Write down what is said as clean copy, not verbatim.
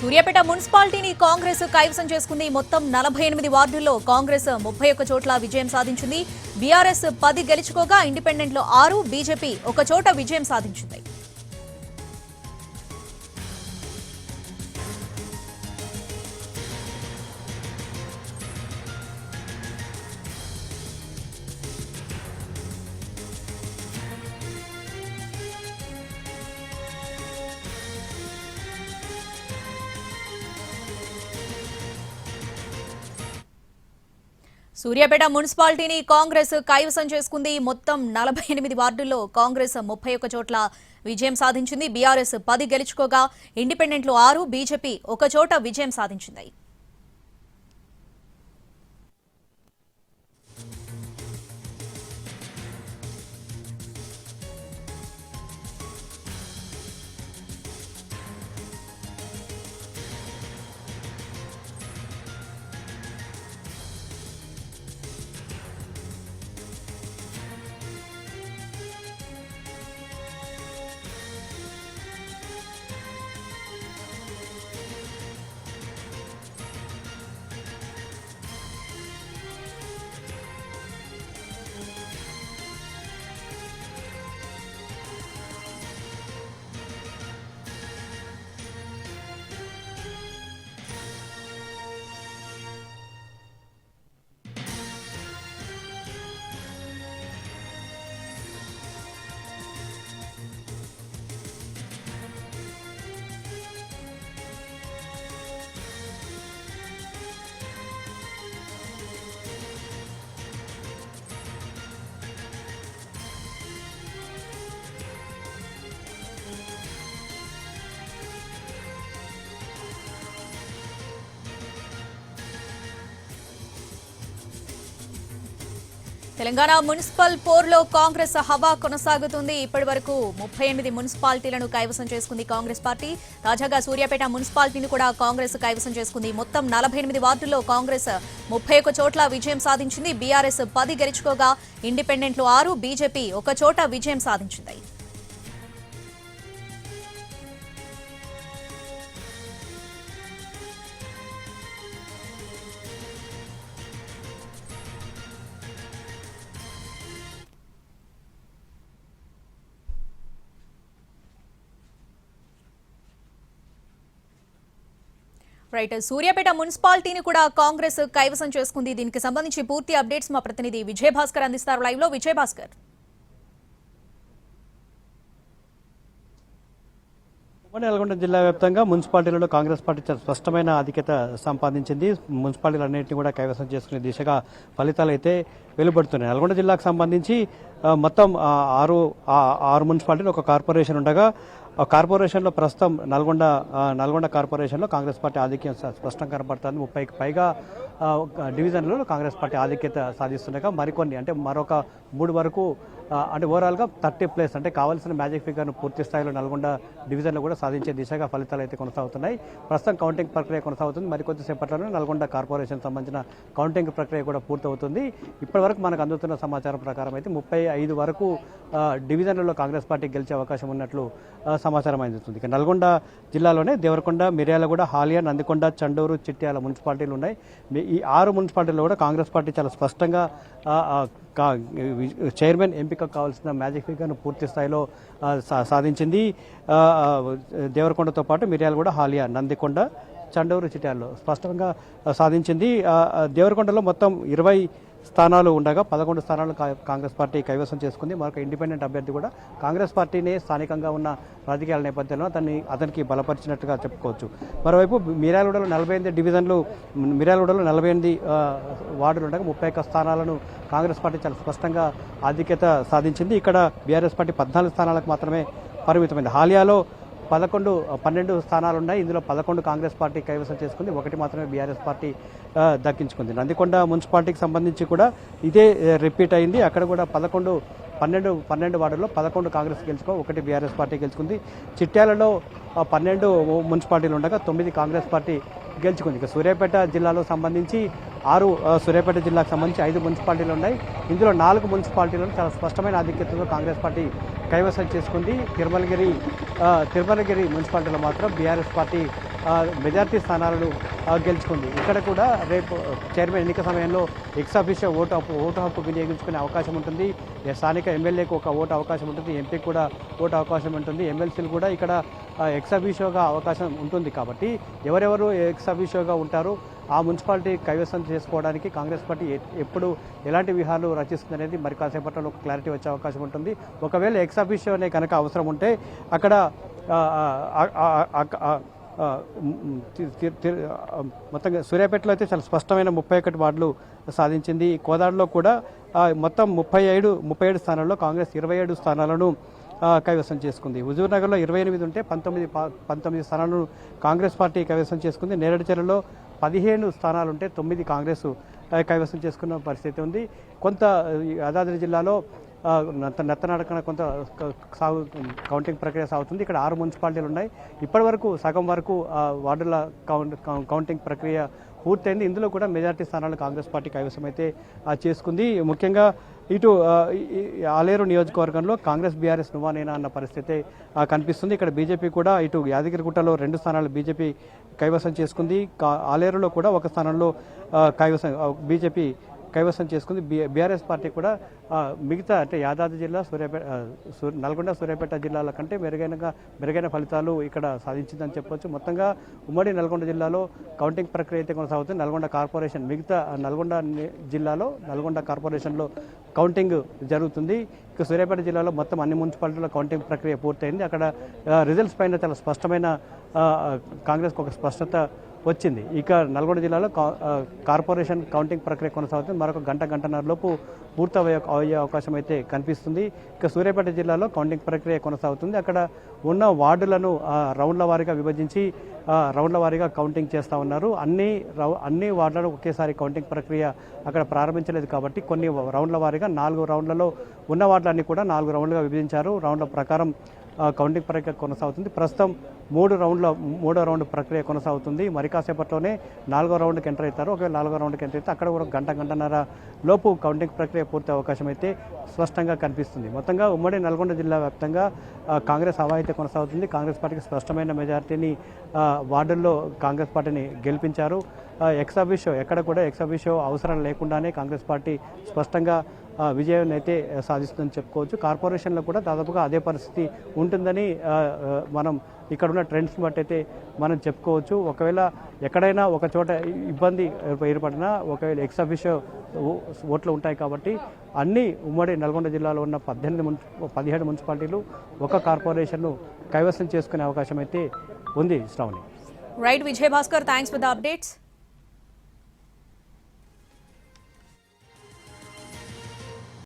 సూర్యాపేట మున్సిపాలిటీని కాంగ్రెస్ కైవసం చేసుకుంది. మొత్తం 48 వార్డుల్లో కాంగ్రెస్ 31 చోట్ల విజయం సాధించింది. బీఆర్ఎస్ 10 గెలుచుకోగా ఇండిపెండెంట్లో 6, బీజేపీ 1 చోట విజయం సాధించింది. సూర్యాపేట మున్సిపాలిటీని కాంగ్రెస్ కైవసం చేసుకుంది. మొత్తం 48 వార్డుల్లో కాంగ్రెస్ 31 చోట్ల విజయం సాధించింది. బీఆర్ఎస్ 10 గెలుచుకోగా ఇండిపెండెంట్లు 6, బీజేపీ 1 చోట విజయం సాధించింది. తెలంగాణ మున్సిపల్ పోర్లో కాంగ్రెస్ హవా కొనసాగుతుంది. ఇప్పటి వరకు 38 మున్సిపాలిటీలను కైవసం చేసుకుంది కాంగ్రెస్ పార్టీ. తాజాగా సూర్యాపేట మున్సిపాలిటీని కూడా కాంగ్రెస్ కైవసం చేసుకుంది. మొత్తం 48 వార్డుల్లో కాంగ్రెస్ 31 చోట్ల విజయం సాధించింది. బీఆర్ఎస్ 10 గెలుచుకోగా ఇండిపెండెంట్లు 6, బీజేపీ 1 చోట విజయం సాధించింది. రైట్, సూర్యాపేట మున్సిపాలిటీని కూడా కాంగ్రెస్ కైవసం చేసుకుంది. దీనికి సంబంధించి పూర్తి అప్డేట్స్ మా ప్రతినిధి విజయభాస్కర్ అందిస్తారు లైవ్ లో. విజయభాస్కర్, నల్గొండ జిల్లా వ్యాప్తంగా మున్సిపాలిటీలలో కాంగ్రెస్ పార్టీ స్పష్టమైన ఆధిక్యత సంపాదించింది. మున్సిపాలిటీలన్నింటినీ కూడా కైవసం చేసుకునే దిశగా ఫలితాలు అయితే వెలువడుతున్నాయి. నల్గొండ జిల్లాకు సంబంధించి మొత్తం ఆరు మున్సిపాలిటీలు, ఒక కార్పొరేషన్ ఉండగా కార్పొరేషన్లో ప్రస్తుతం నల్గొండ కార్పొరేషన్లో కాంగ్రెస్ పార్టీ ఆధిక్యం స్పష్టంగా కనపడుతుంది. 30కి పైగా డివిజన్లలో కాంగ్రెస్ పార్టీ ఆధిక్యత సాధిస్తుండగా మరికొన్ని అంటే మరొక 3 వరకు అంటే ఓవరాల్గా 30+ అంటే కావాల్సిన మ్యాజిక్ ఫిగర్ను పూర్తి స్థాయిలో నల్గొండ డివిజన్లో కూడా సాధించే దిశగా ఫలితాలు అయితే కొనసాగుతున్నాయి. ప్రస్తుతం కౌంటింగ్ ప్రక్రియ కొనసాగుతుంది. మరికొద్ది సేపట్లోనే నల్గొండ కార్పొరేషన్ సంబంధించిన కౌంటింగ్ ప్రక్రియ కూడా పూర్తవుతుంది. ఇప్పటివరకు మనకు అందుతున్న సమాచారం ప్రకారం అయితే 35 వరకు డివిజన్లలో కాంగ్రెస్ పార్టీ గెలిచే అవకాశం ఉన్నట్లు సమాచారం అందుతుంది. ఇక నల్గొండ జిల్లాలోనే దేవరకొండ, మిర్యాలగూడ, హాలియా, నందికొండ, చండూరు, చిట్యాల మున్సిపాలిటీలు ఉన్నాయి. ఈ 6 మున్సిపాలిటీల్లో కూడా కాంగ్రెస్ పార్టీ చాలా స్పష్టంగా చైర్మన్ ఎంపిక కావాల్సిన మ్యాజిక్ ఫిగర్ను పూర్తి స్థాయిలో సాధించింది. దేవరకొండతో పాటు మిర్యాలగూడ, హాలియా, నందికొండ, చండూరు, చిట్యాలలో స్పష్టంగా సాధించింది. దేవరకొండలో మొత్తం 20 స్థానాలు ఉండగా 11 స్థానాలు కాంగ్రెస్ పార్టీ కైవసం చేసుకుంది. మరొక ఇండిపెండెంట్ అభ్యర్థి కూడా కాంగ్రెస్ పార్టీనే స్థానికంగా ఉన్న రాజకీయాల నేపథ్యంలో అతనికి బలపరిచినట్టుగా చెప్పుకోవచ్చు. మరోవైపు మిర్యాలగూడలో 48 డివిజన్లు, మిర్యాలగూడలో 48 వార్డులు ఉండగా 31 స్థానాలను కాంగ్రెస్ పార్టీ చాలా స్పష్టంగా ఆధిక్యత సాధించింది. ఇక్కడ బీఆర్ఎస్ పార్టీ 14 స్థానాలకు మాత్రమే పరిమితమైంది. హాలియాలో 12 స్థానాలు ఉన్నాయి. ఇందులో 11 కాంగ్రెస్ పార్టీ కైవసం చేసుకుంది, 1 మాత్రమే బీఆర్ఎస్ పార్టీ దక్కించుకుంది. నందికొండ మున్సిపాలిటీకి సంబంధించి కూడా ఇదే రిపీట్ అయింది. అక్కడ కూడా 12 వార్డుల్లో 11 కాంగ్రెస్ గెలుచుకో, 1 బీఆర్ఎస్ పార్టీ గెలుచుకుంది. చిట్యాలలో 12 మున్సిపాలిటీలు ఉండగా 9 కాంగ్రెస్ పార్టీ గెలుచుకుంది. ఇక సూర్యాపేట జిల్లాలో సంబంధించి సూర్యాపేట జిల్లాకు సంబంధించి 5 మున్సిపాలిటీలు ఉన్నాయి. ఇందులో 4 మున్సిపాలిటీలను చాలా స్పష్టమైన ఆధిక్యతతో కాంగ్రెస్ పార్టీ కైవసం చేసుకుంది. తిరుమలగిరి మున్సిపాలిటీలో మాత్రం బీఆర్ఎస్ పార్టీ మెజార్టీ స్థానాలను గెలుచుకుంది. ఇక్కడ కూడా రేపు చైర్మన్ ఎన్నిక సమయంలో ఎక్స్ అఫీషియో ఓటు హక్కు వినియోగించుకునే అవకాశం ఉంటుంది. స్థానిక ఎమ్మెల్యేకు ఒక ఓటు అవకాశం ఉంటుంది, ఎంపీకి కూడా ఓటు అవకాశం ఉంటుంది, ఎమ్మెల్సీలు కూడా ఇక్కడ ఎక్స్ అఫీషియోగా అవకాశం ఉంటుంది. కాబట్టి ఎవరెవరు ఎక్స్ అఫీషియోగా ఉంటారో ఆ మున్సిపాలిటీ కైవసం చేసుకోవడానికి కాంగ్రెస్ పార్టీ ఎప్పుడు ఎలాంటి వ్యూహాలు రచిస్తుంది అనేది మరి కాసేపట్లో ఒక క్లారిటీ వచ్చే అవకాశం ఉంటుంది. ఒకవేళ ఎక్స్ అఫీషియో అనే కనుక అవసరం ఉంటే అక్కడ మొత్తంగా సూర్యాపేటలో అయితే చాలా స్పష్టమైన 31 వార్డులు సాధించింది. కోదాడలో కూడా మొత్తం 37 స్థానాల్లో కాంగ్రెస్ 27 స్థానాలను కైవసం చేసుకుంది. హుజూర్నగర్లో 28 ఉంటే 19 స్థానాలను కాంగ్రెస్ పార్టీ కైవసం చేసుకుంది. నేరేడుచర్లలో 15 స్థానాలుంటే 9 కాంగ్రెస్ కైవసం చేసుకున్న పరిస్థితి ఉంది. కొంత యాదాద్రి జిల్లాలో నత్తనడకన కొంత కౌంటింగ్ ప్రక్రియ సాగుతుంది. ఇక్కడ 6 మున్సిపాలిటీలు ఉన్నాయి. ఇప్పటి వరకు సగం వరకు వార్డుల కౌంటింగ్ ప్రక్రియ పూర్తయింది. ఇందులో కూడా మెజార్టీ స్థానాలు కాంగ్రెస్ పార్టీ కైవసం అయితే చేసుకుంది. ముఖ్యంగా ఇటు ఆలేరు నియోజకవర్గంలో కాంగ్రెస్ బీఆర్ఎస్ నువ్వానేనా అన్న పరిస్థితి కనిపిస్తుంది. ఇక్కడ బీజేపీ కూడా ఇటు యాదగిరిగుట్టలో 2 స్థానాలు బీజేపీ కైవసం చేసుకుంది. ఆలేరులో కూడా ఒక స్థానంలో బీజేపీ కైవసం చేసుకుంది. బీఆర్ఎస్ పార్టీ కూడా మిగతా అంటే యాదాద్రి జిల్లా నల్గొండ సూర్యాపేట జిల్లాల కంటే మెరుగైన ఫలితాలు ఇక్కడ సాధించిందని చెప్పవచ్చు. మొత్తంగా ఉమ్మడి నల్గొండ జిల్లాలో కౌంటింగ్ ప్రక్రియ అయితే కొనసాగుతుంది. నల్గొండ కార్పొరేషన్ మిగతా నల్గొండ జిల్లాలో నల్గొండ కార్పొరేషన్లో కౌంటింగ్ జరుగుతుంది. ఇక సూర్యాపేట జిల్లాలో మొత్తం అన్ని మున్సిపాలిటీల కౌంటింగ్ ప్రక్రియ పూర్తయింది. అక్కడ రిజల్ట్స్ పైన చాలా స్పష్టమైన కాంగ్రెస్కు ఒక స్పష్టత వచ్చింది. ఇక నల్గొండ జిల్లాలో కార్పొరేషన్ కౌంటింగ్ ప్రక్రియ కొనసాగుతుంది. మరొక గంటన్నరలోపు పూర్తయ్యే అవకాశం అయితే కనిపిస్తుంది. ఇక సూర్యాపేట జిల్లాలో కౌంటింగ్ ప్రక్రియ కొనసాగుతుంది. అక్కడ ఉన్న వార్డులను రౌండ్ల వారీగా విభజించి రౌండ్ల వారీగా కౌంటింగ్ చేస్తూ ఉన్నారు. అన్ని వార్డులను ఒకేసారి కౌంటింగ్ ప్రక్రియ అక్కడ ప్రారంభించలేదు కాబట్టి కొన్ని రౌండ్ల వారీగా 4 రౌండ్లలో ఉన్న వార్డులన్నీ కూడా 4 రౌండ్లుగా విభజించారు. రౌండ్ల ప్రకారం కౌంటింగ్ ప్రక్రియ కొనసాగుతుంది. ప్రస్తుతం 3 రౌండ్ ప్రక్రియ కొనసాగుతుంది. మరి కాసేపట్లోనే 4వ రౌండ్కి ఎంటర్ అవుతారు. ఒకవేళ 4వ రౌండ్కి ఎంటర్ అయితే అక్కడ కూడా గంటన్నర లోపు కౌంటింగ్ ప్రక్రియ పూర్తి అవకాశం అయితే స్పష్టంగా కనిపిస్తుంది. మొత్తంగా ఉమ్మడి నల్గొండ జిల్లా వ్యాప్తంగా కాంగ్రెస్ హవా అయితే కొనసాగుతుంది. కాంగ్రెస్ పార్టీకి స్పష్టమైన మెజారిటీని వార్డుల్లో కాంగ్రెస్ పార్టీని గెలిపించారు. ఎక్స్ అఫీషియో అవసరం లేకుండానే కాంగ్రెస్ పార్టీ స్పష్టంగా విజయాన్ని అయితే సాధిస్తుందని చెప్పుకోవచ్చు. కార్పొరేషన్లో కూడా దాదాపుగా అదే పరిస్థితి ఉంటుందని మనం ఇక్కడున్న ట్రెండ్స్ని బట్టి అయితే మనం చెప్పుకోవచ్చు. ఒకవేళ ఎక్కడైనా ఒక చోట ఇబ్బంది ఏర్పడినా ఒకవేళ ఎక్స్ అఫీషియో ఓట్లు ఉంటాయి కాబట్టి అన్ని ఉమ్మడి నల్గొండ జిల్లాలో ఉన్న 17 మున్సిపాలిటీలు ఒక కార్పొరేషన్ను కైవసం చేసుకునే అవకాశం అయితే ఉంది. Shravani. Right Vijay Bhaskar, thanks for the updates.